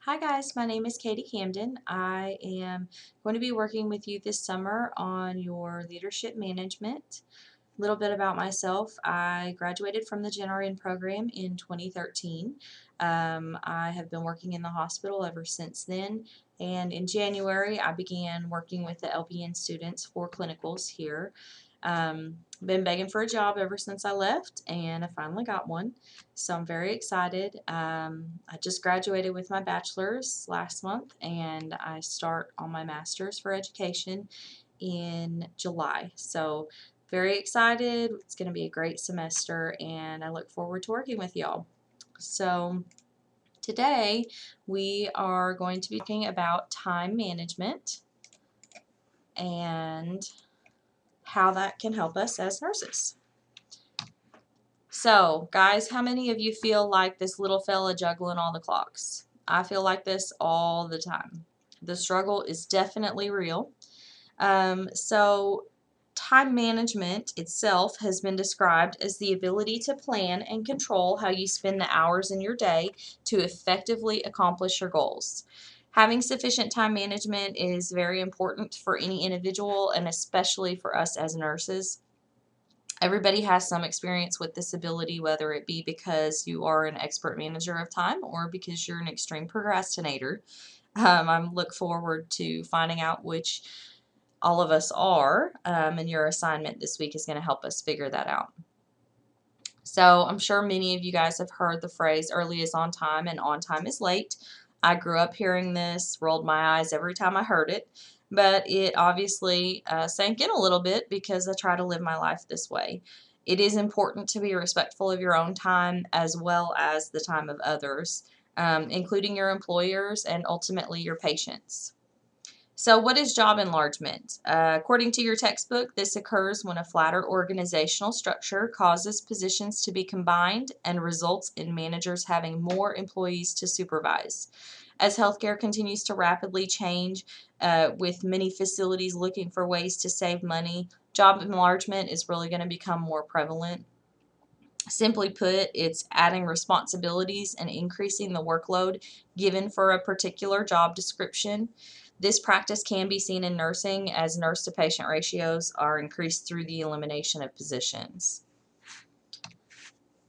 Hi guys, my name is Katie Camden. I am going to be working with you this summer on your leadership management. A little bit about myself. I graduated from the General Ed program in 2013. I have been working in the hospital ever since then, and in January I began working with the LPN students for clinicals here. Been begging for a job ever since I left, and I finally got one, so I'm very excited. I just graduated with my bachelor's last month, and I start on my master's for education in July. So very excited. It's going to be a great semester, and I look forward to working with y'all. So today we are going to be talking about time management and how that can help us as nurses. So, guys, how many of you feel like this little fella juggling all the clocks? I feel like this all the time. The struggle is definitely real. So, time management itself has been described as the ability to plan and control how you spend the hours in your day to effectively accomplish your goals. Having sufficient time management is very important for any individual and especially for us as nurses. Everybody has some experience with this ability, whether it be because you are an expert manager of time or because you're an extreme procrastinator. I look forward to finding out which all of us are, and your assignment this week is going to help us figure that out. So I'm sure many of you guys have heard the phrase early is on time and on time is late. I grew up hearing this, rolled my eyes every time I heard it, but it obviously sank in a little bit because I try to live my life this way. It is important to be respectful of your own time as well as the time of others, including your employers and ultimately your patients. So what is job enlargement? According to your textbook, this occurs when a flatter organizational structure causes positions to be combined and results in managers having more employees to supervise. As healthcare continues to rapidly change, with many facilities looking for ways to save money, job enlargement is really going to become more prevalent. Simply put, it's adding responsibilities and increasing the workload given for a particular job description. This practice can be seen in nursing as nurse to patient ratios are increased through the elimination of positions.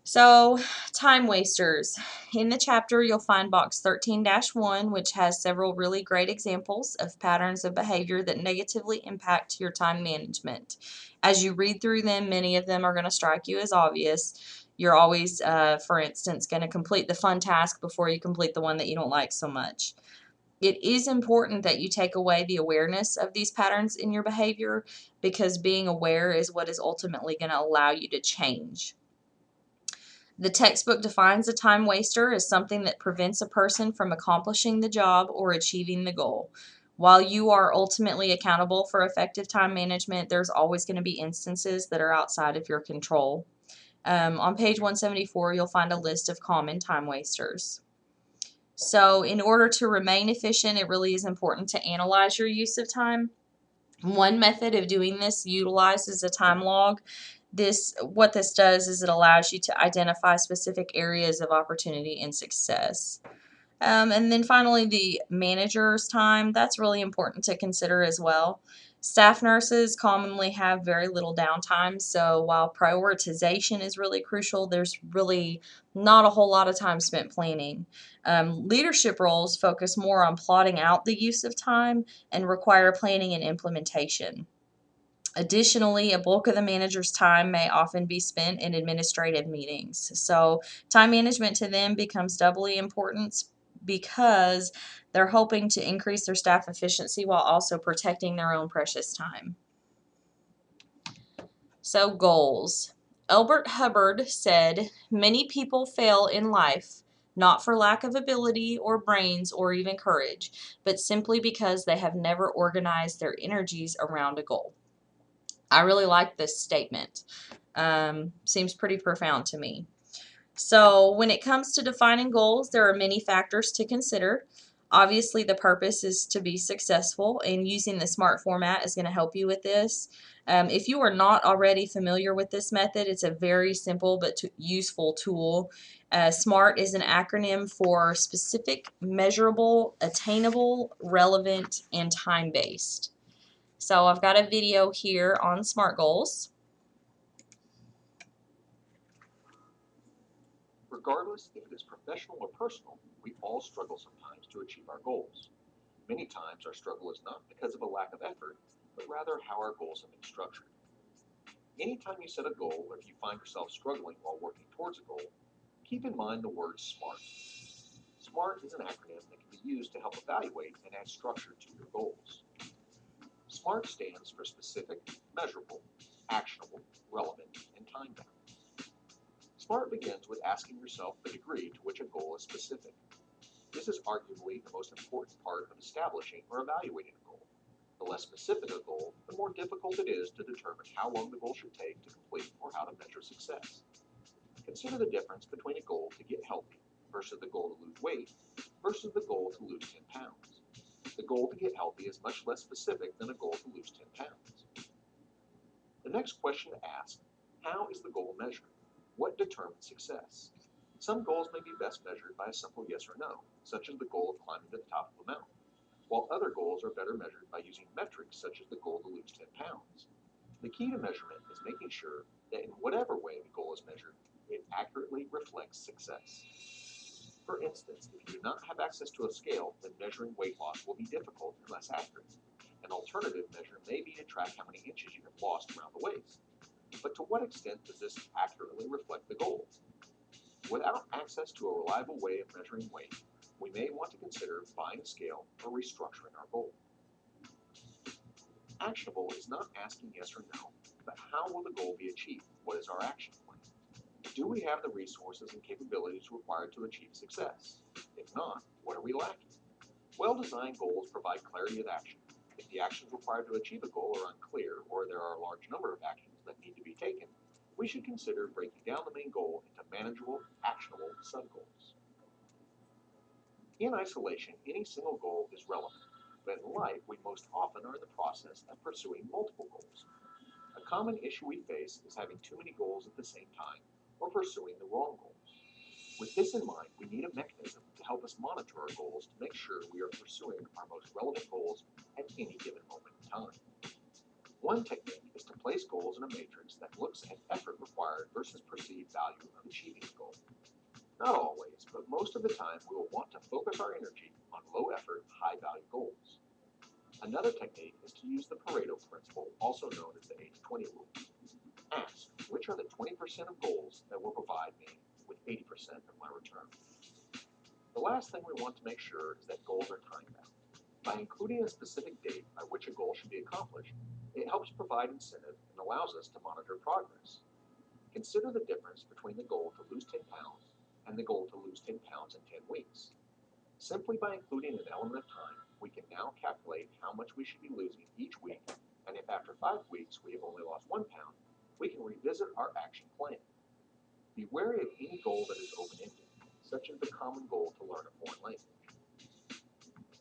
So, time wasters. In the chapter, you'll find box 13-1, which has several really great examples of patterns of behavior that negatively impact your time management. As you read through them, many of them are going to strike you as obvious. You're always, for instance, going to complete the fun task before you complete the one that you don't like so much. It is important that you take away the awareness of these patterns in your behavior because being aware is what is ultimately going to allow you to change. The textbook defines a time waster as something that prevents a person from accomplishing the job or achieving the goal. While you are ultimately accountable for effective time management, there's always going to be instances that are outside of your control. On page 174, you'll find a list of common time wasters. So in order to remain efficient, it really is important to analyze your use of time. One method of doing this utilizes a time log. What this does is it allows you to identify specific areas of opportunity and success. And then finally, the manager's time. That's really important to consider as well. Staff nurses commonly have very little downtime, so while prioritization is really crucial, there's really not a whole lot of time spent planning. Leadership roles focus more on plotting out the use of time and require planning and implementation. Additionally, a bulk of the manager's time may often be spent in administrative meetings. So time management to them becomes doubly important because they're hoping to increase their staff efficiency while also protecting their own precious time. So goals. Elbert Hubbard said, "Many people fail in life not for lack of ability or brains or even courage, but simply because they have never organized their energies around a goal." I really like this statement. Seems pretty profound to me. So when it comes to defining goals, there are many factors to consider. Obviously, the purpose is to be successful, and using the SMART format is going to help you with this. If you are not already familiar with this method, it's a very simple but useful tool. SMART is an acronym for specific, measurable, attainable, relevant, and time-based. So I've got a video here on SMART goals. Regardless if it is professional or personal, we all struggle sometimes to achieve our goals. Many times our struggle is not because of a lack of effort, but rather how our goals have been structured. Anytime you set a goal or if you find yourself struggling while working towards a goal, keep in mind the word SMART. SMART is an acronym that can be used to help evaluate and add structure to your goals. SMART stands for specific, measurable, actionable, relevant, and time-bound. SMART begins with asking yourself the degree to which a goal is specific. This is arguably the most important part of establishing or evaluating a goal. The less specific a goal, the more difficult it is to determine how long the goal should take to complete or how to measure success. Consider the difference between a goal to get healthy versus the goal to lose weight versus the goal to lose 10 pounds. The goal to get healthy is much less specific than a goal to lose 10 pounds. The next question to ask, how is the goal measured? What determines success? Some goals may be best measured by a simple yes or no, such as the goal of climbing to the top of a mountain, while other goals are better measured by using metrics such as the goal to lose 10 pounds. The key to measurement is making sure that in whatever way the goal is measured, it accurately reflects success. For instance, if you do not have access to a scale, then measuring weight loss will be difficult and less accurate. An alternative measure may be to track how many inches you have lost around the waist. But to what extent does this accurately reflect the goal? Without access to a reliable way of measuring weight, we may want to consider buying a scale or restructuring our goal. Actionable is not asking yes or no, but how will the goal be achieved? What is our action plan? Do we have the resources and capabilities required to achieve success? If not, what are we lacking? Well-designed goals provide clarity of action. If the actions required to achieve a goal are unclear or there are a large number of actions that need to be taken, we should consider breaking down the main goal into manageable, actionable sub-goals. In isolation, any single goal is relevant, but in life we most often are in the process of pursuing multiple goals. A common issue we face is having too many goals at the same time or pursuing the wrong goals. With this in mind, we need a mechanism to help us monitor our goals to make sure we are pursuing our most relevant goals at any given moment in time. One technique is to place goals in a matrix that looks at effort required versus perceived value of achieving the goal. Not always, but most of the time we will want to focus our energy on low effort, high value goals. Another technique is to use the Pareto principle, also known as the 80-20 rule. Ask, which are the 20% of goals that will provide me with 80% of my return? The last thing we want to make sure is that goals are time-bound. By including a specific date by which a goal should be accomplished, it helps provide incentive and allows us to monitor progress. Consider the difference between the goal to lose 10 pounds and the goal to lose 10 pounds in 10 weeks. Simply by including an element of time, we can now calculate how much we should be losing each week, and if after 5 weeks we have only lost 1 pound, we can revisit our action plan. Be wary of any goal that is open-ended, such as the common goal to learn a foreign language.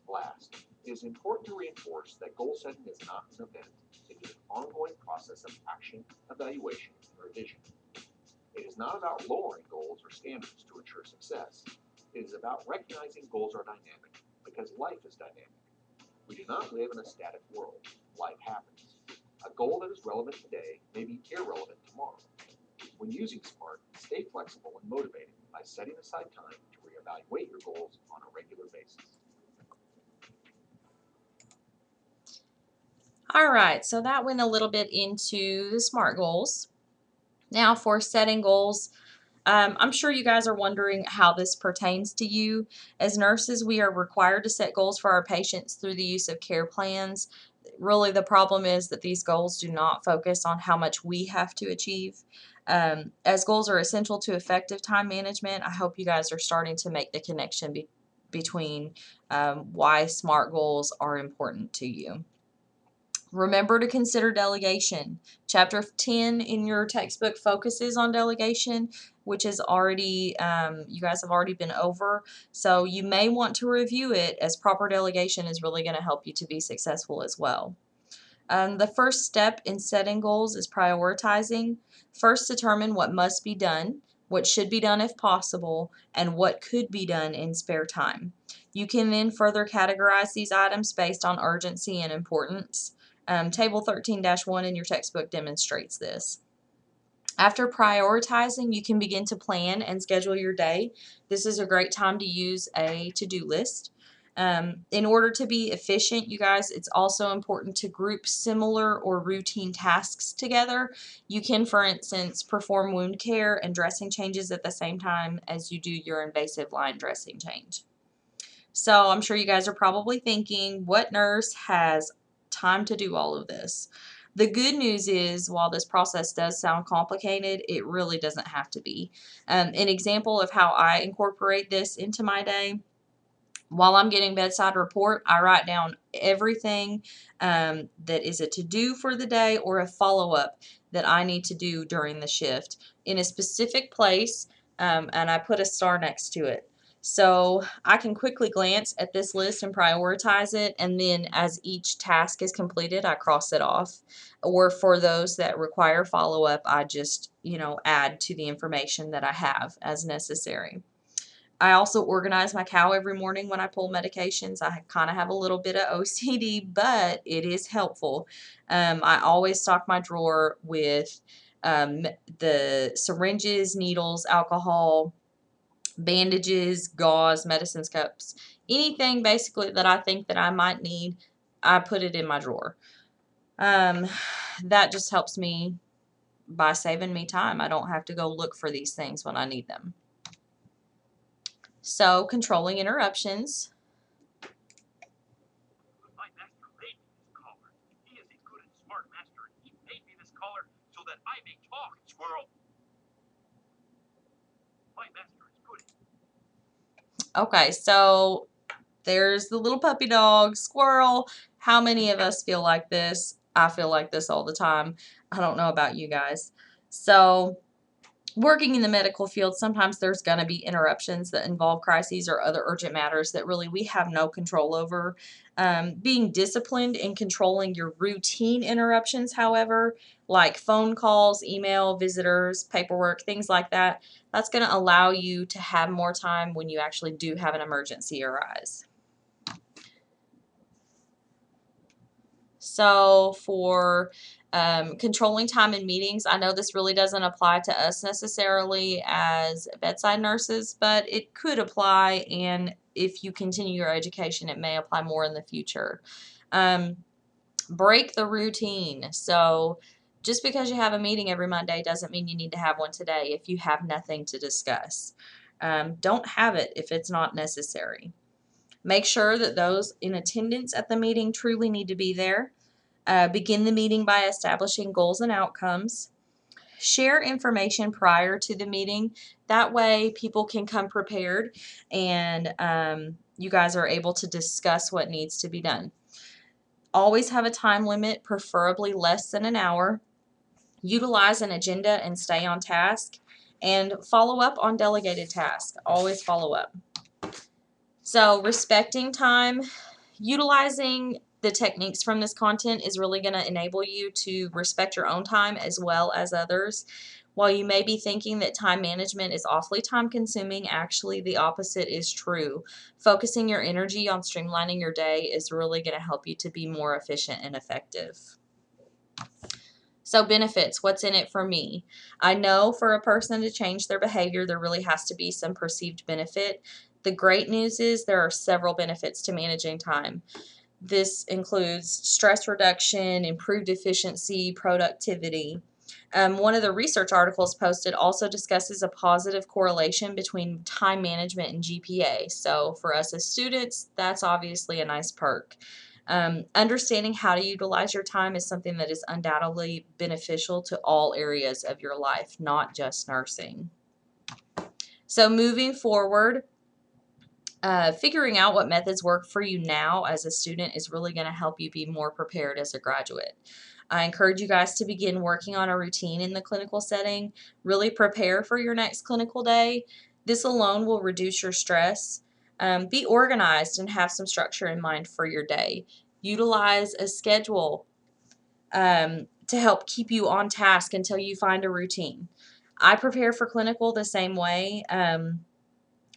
Last, it is important to reinforce that goal setting is not an event. It is an ongoing process of action, evaluation, and revision. It is not about lowering goals or standards to ensure success. It is about recognizing goals are dynamic because life is dynamic. We do not live in a static world. Life happens. A goal that is relevant today may be irrelevant tomorrow. When using SMART, stay flexible and motivated by setting aside time to reevaluate your goals on a regular basis. All right, so that went a little bit into the SMART goals. Now for setting goals, I'm sure you guys are wondering how this pertains to you. As nurses, we are required to set goals for our patients through the use of care plans. Really, the problem is that these goals do not focus on how much we have to achieve. As goals are essential to effective time management, I hope you guys are starting to make the connection between why SMART goals are important to you. Remember to consider delegation. Chapter 10 in your textbook focuses on delegation, which is already, you guys have already been over. So you may want to review it, as proper delegation is really going to help you to be successful as well. The first step in setting goals is prioritizing. First, determine what must be done, what should be done if possible, and what could be done in spare time. You can then further categorize these items based on urgency and importance. Table 13-1 in your textbook demonstrates this. After prioritizing, you can begin to plan and schedule your day. This is a great time to use a to-do list. In order to be efficient, you guys, it's also important to group similar or routine tasks together. You can, for instance, perform wound care and dressing changes at the same time as you do your invasive line dressing change. So I'm sure you guys are probably thinking, what nurse has time to do all of this? The good news is, while this process does sound complicated, it really doesn't have to be. An example of how I incorporate this into my day: while I'm getting bedside report, I write down everything that is a to-do for the day or a follow-up that I need to do during the shift in a specific place, and I put a star next to it. So I can quickly glance at this list and prioritize it, and then as each task is completed, I cross it off. Or for those that require follow-up, I just, add to the information that I have as necessary. I also organize my cow every morning when I pull medications. I kind of have a little bit of OCD, but it is helpful. I always stock my drawer with the syringes, needles, alcohol, bandages, gauze, medicines, cups, anything basically that I think that I might need. I put it in my drawer. That just helps me by saving me time. I don't have to go look for these things when I need them. So, controlling interruptions. My master made me this collar. He is a good and smart master, and he made me this collar so that I may talk, squirrel. My master is good. Okay, so there's the little puppy dog, squirrel. How many of us feel like this? I feel like this all the time. I don't know about you guys. So, working in the medical field, sometimes there's going to be interruptions that involve crises or other urgent matters that really we have no control over. Being disciplined in controlling your routine interruptions, however, like phone calls, email, visitors, paperwork, things like that, that's going to allow you to have more time when you actually do have an emergency arise. So for controlling time in meetings, I know this really doesn't apply to us necessarily as bedside nurses, but it could apply, and if you continue your education, it may apply more in the future. Break the routine. So just because you have a meeting every Monday doesn't mean you need to have one today if you have nothing to discuss. Don't have it if it's not necessary. Make sure that those in attendance at the meeting truly need to be there. Begin the meeting by establishing goals and outcomes. Share information prior to the meeting. That way people can come prepared, and you guys are able to discuss what needs to be done. Always have a time limit, preferably less than an hour. Utilize an agenda and stay on task. And follow up on delegated tasks. Always follow up. So respecting time, utilizing the techniques from this content is really going to enable you to respect your own time as well as others. While you may be thinking that time management is awfully time consuming, actually the opposite is true. Focusing your energy on streamlining your day is really going to help you to be more efficient and effective. So benefits, what's in it for me? I know for a person to change their behavior, there really has to be some perceived benefit. The great news is there are several benefits to managing time. This includes stress reduction, improved efficiency, productivity. One of the research articles posted also discusses a positive correlation between time management and GPA. So for us as students, that's obviously a nice perk. Understanding how to utilize your time is something that is undoubtedly beneficial to all areas of your life, not just nursing. So moving forward, figuring out what methods work for you now as a student is really going to help you be more prepared as a graduate. I encourage you guys to begin working on a routine in the clinical setting. Really prepare for your next clinical day. This alone will reduce your stress. Be organized and have some structure in mind for your day. Utilize a schedule. to help keep you on task until you find a routine. I prepare for clinical the same way.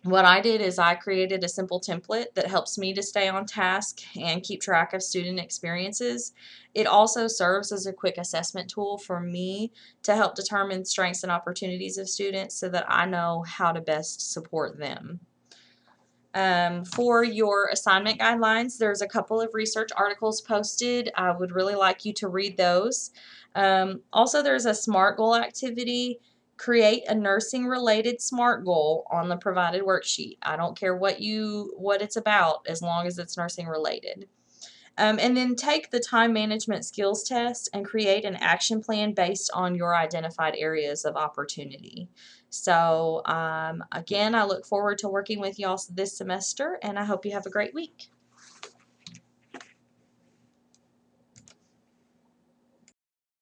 What I did is I created a simple template that helps me to stay on task and keep track of student experiences. It also serves as a quick assessment tool for me to help determine strengths and opportunities of students so that I know how to best support them. For your assignment guidelines, there's a couple of research articles posted. I would really like you to read those. Also, there's a SMART goal activity. Create a nursing related SMART goal on the provided worksheet. I don't care what it's about as long as it's nursing related. And then take the time management skills test and create an action plan based on your identified areas of opportunity. So again, I look forward to working with y'all this semester, and I hope you have a great week.